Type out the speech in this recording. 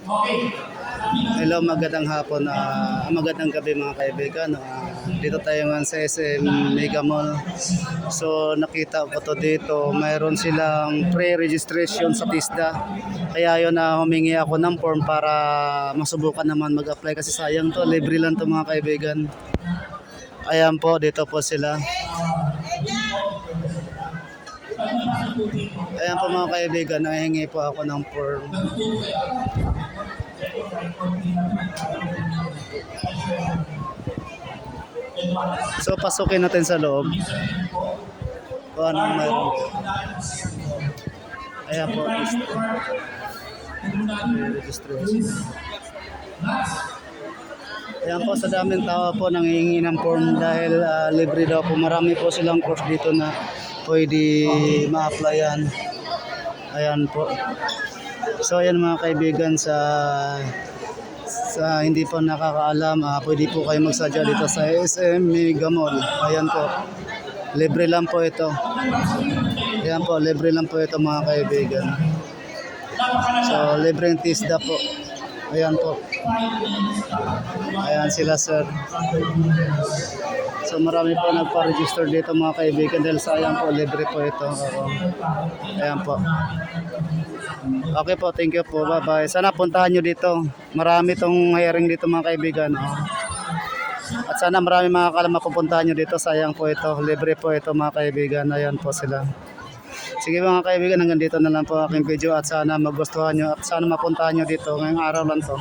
Hello, magandang hapon, magandang gabi mga kaibigan. Dito tayo ngayon sa SM Mega Mall. So nakita ko to dito, mayroon silang pre-registration sa TISDA. Kaya yun na humingi ako ng form para masubukan naman mag-apply kasi sayang to, libre lang to mga kaibigan. Ayan po, dito po sila. Ayan po mga kaibigan, nahihingi po ako ng form. So pasukin natin sa loob. O anong meron? Ayan po. Registration. Ayan po, sa daming tao po nangihingi ng form dahil libre daw po. Marami po silang course dito na pwede ma-applyan. Ayan po. So ayan mga kaibigan, sa hindi po nakakaalam, pwede po kayo magsadya dito sa SM Mega Mall. Ayan po. Libre lang po ito. Ayan po, libre lang po ito mga kaibigan. So libreng TISDA po. Ayan po. Ayan sila sir. So marami po nagpa-register dito mga kaibigan dahil sayang po, libre po ito. Ayan po. Okay po, thank you po. Bye-bye. Sana puntahan nyo dito. Marami tong hiring dito mga kaibigan. At sana marami mga kalama pupuntahan nyo dito. Sayang po ito. Libre po ito mga kaibigan. Ayan po sila. Sige mga kaibigan, hanggang dito na lang po aking video at sana magustuhan nyo at sana mapuntahan nyo dito ngayong araw lang to.